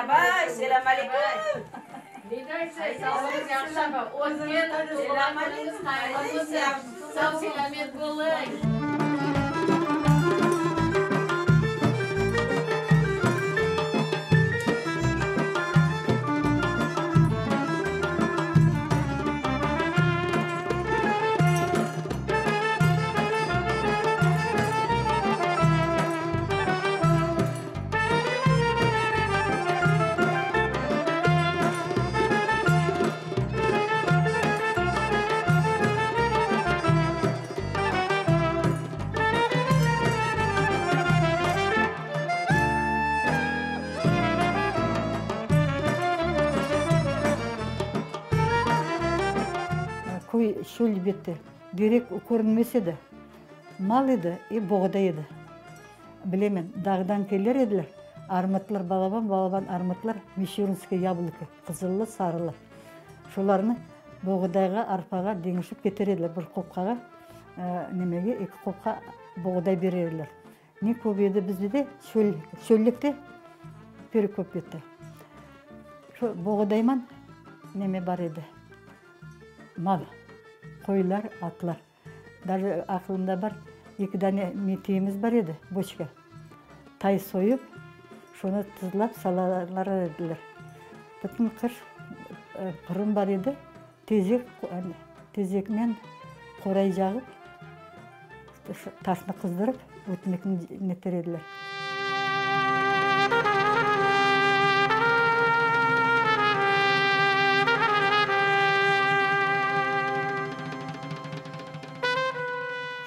Абай, селам алейкум. Видайте, сауыңыз жақсы ба? Өзген туғаныңыз қайырлы болсын. Сау селамет болың. Көй шөл бетті, дерек көрінмес еді. Мал еді, бұғыдай еді. Білемен, дағдан келер еділер. Армытлар, балабан армытлар, мишуринский яблыкі, қызылы, сарылы. Шоларыны бұғыдайға, арпаға деңішіп кетер еділер. Бір қопқаға, немеге, екі қопқа бұғыдай берер еділер. Не көп еді бізде де, шөлікте пері көп бетті. Бұғыдайман неме бар еді. Мал, қойлар, атлар. Даже ақылында бар, екі дәне метейіміз бар еді, бочка. Тай сойып, шоны тұзлап салалар еділер. Бүтін қыш құрым бар еді, тезекмен қорай жағып, тасны қыздырып, өтмекін нетер еділер.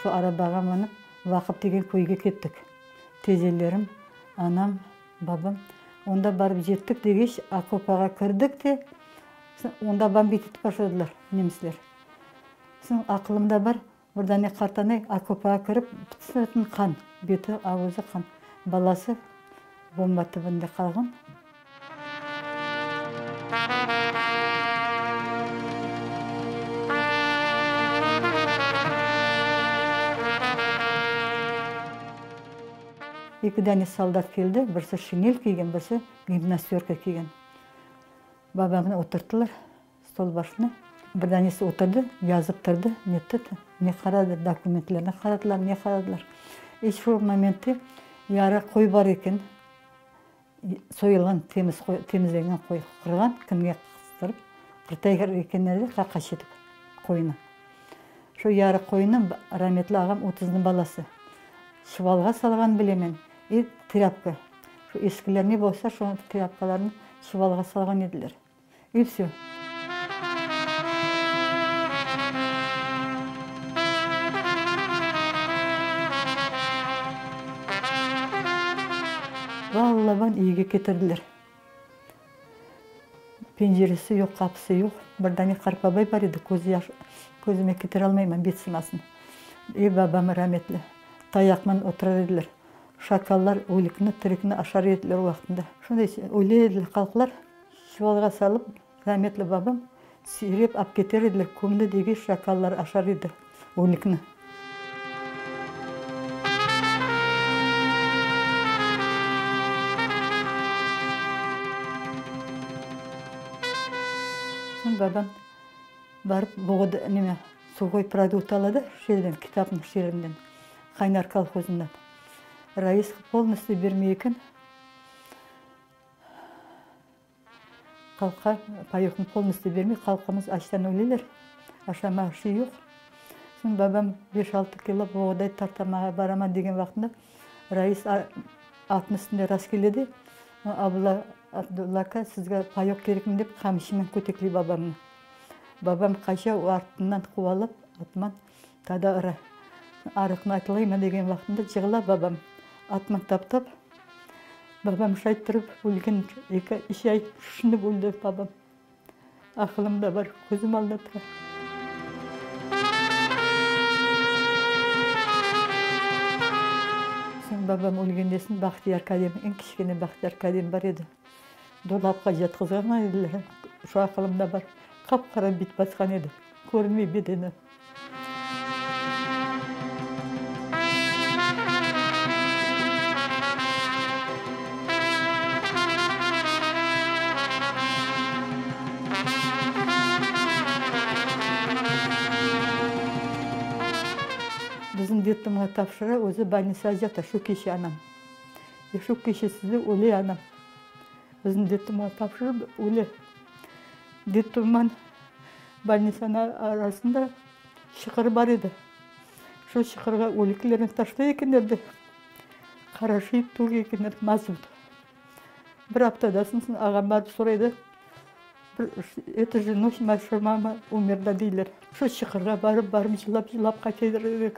Арабаға манып, вақып деген көйге кеттік. Тезелерім, анам, бабам. Онда барып жеттік дегеш, ақопаға кірдік те, онда бам бететіп башадылар, неміслер. Ақылымда бар, бұрдане қартанай, ақопаға кіріп, бітсінетін қан, беті, ауызы қан. Баласы бомба түбінде қалған. Екі дәне солдат келді, бірсі шинель киген, бірсі гимнастерка киген. Бабамны отырттылар стол башына. Бір дәнесі отырды, жазып тұрды, не қарады, документлеріне қарадылар, не қарадылар. Ешбір моментте яры қой бар екен, сойылған, темізленген қой қырған, кімге қыстырып, құртайғыр екенлері қаққа шетіп қойына. Шо яры қойының рахметлі ағам 30-ның баласы. Шывалға салған білемен. Тряпка. Ескілер не болса, шоны тряпкаларын шывалға салған еділер. И все. Балабан үйге кетірділер. Пенжересі жоқ, қапысы жоқ. Бірдане қарпабай бар еді, көзіме кетір алмаймын, бет сымасын. Бабам рахметлі. Таяқман отырар еділер. Шакаллар өлікіні, тірікіні ашар еділер уақытында. Шындай өлі еділер қалқылар, шуалға салып, рахметлі бабам сүйреп ап кетер еділер. Көмді деге шакаллар ашар еді өлікіні. Бабам барып бұғыды неме сухой продукт алады, шерден, кітаптың шерінден, Қайнар колхозынан. Раис полностью бермей екен. Қалқа, паёкын полностью бермей, қалқамыз аштан өлелер. Ашама ашы жоқ. Сон бабам 5-6 кило бұғыдай тартамаға бараман деген вақытында Раис атын үстінде рас келеді. Абдуллака, сізге паёк керекмін деп қамшымен көтеклей бабамны. Бабам қайша артынан қуалып, атман тада ұра. Арықны айтылайма деген вақытында жығыла бабам. Атман таптап, бабам шайттырып, өлген 2-3 ай шынып өлді бабам. Ақылымда бар, көзім алда тұр. Бабам өлгендесін Бақтияр Кадем, ең кішкене Бақтияр Кадем бар еді. Долапқа жатқызған еділер. Шу ақылымда бар, қап-қара бет басқан еді. Көрінмей бедені. детімге тапшыра, өзі больница жата, шу кеше анам. Шу кеше сізді өле анам. Өзін детімге тапшырып, өле. Детіммен больницаның арасында шықыр бар еді. Шу шықырға өлікілерін ташты екендерді. Қараши туг екендер мазут. Бір аптадан соң ағам барып сұрайды. Это же ночь, моя мама умерла дейлер. Шу шықырға барып жылап қайтайдыр.